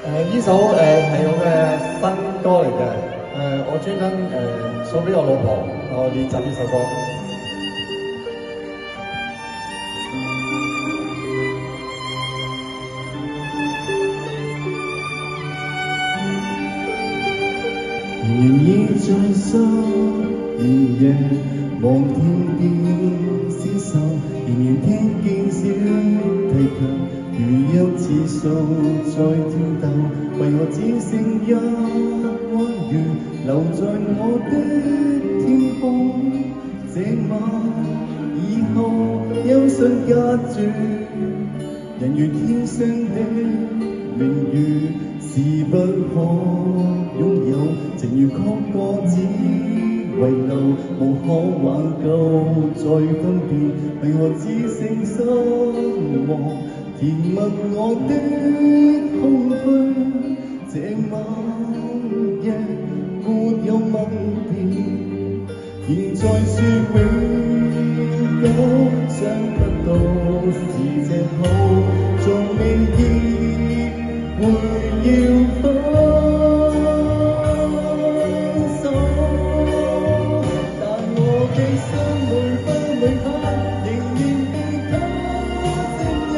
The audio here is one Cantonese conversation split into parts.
呢首係我嘅新歌嚟嘅，我專登送俾我老婆，我練習呢首歌。仍然在心，仍然望天邊廝守，仍然聽見小提琴如有似數在跳動，為何只剩一彎月留在我的天空？這晚以後憂傷隔絕，人如天上的明月是不可擁有，情如曲過只遺留，無可挽救再分別，為何只剩失望？填密我的空虛，這晚夜沒有吻別，現在說永久，想不到是藉口，仲未意會要分手，但我的心每分每刻仍然被他佔有，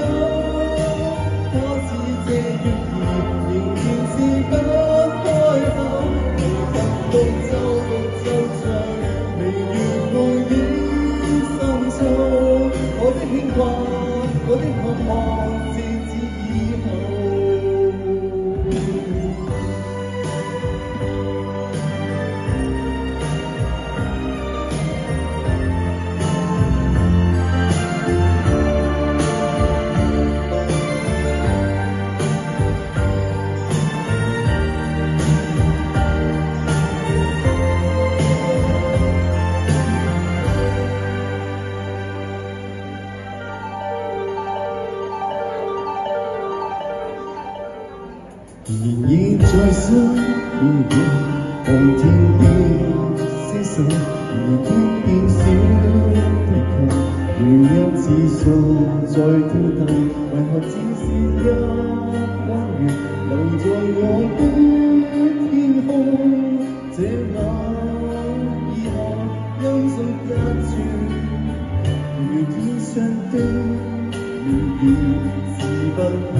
他似這月兒仍然是不開口，微風中周長，微月愛於深秋，我的牽掛，我的渴望，自此以後。然已在心遠遠，望天邊廝守，仍聽見小提琴如有似數在跳動，為何只是一彎月留在我的天空？這晚以後憂傷隔絕，如天上的明月是不可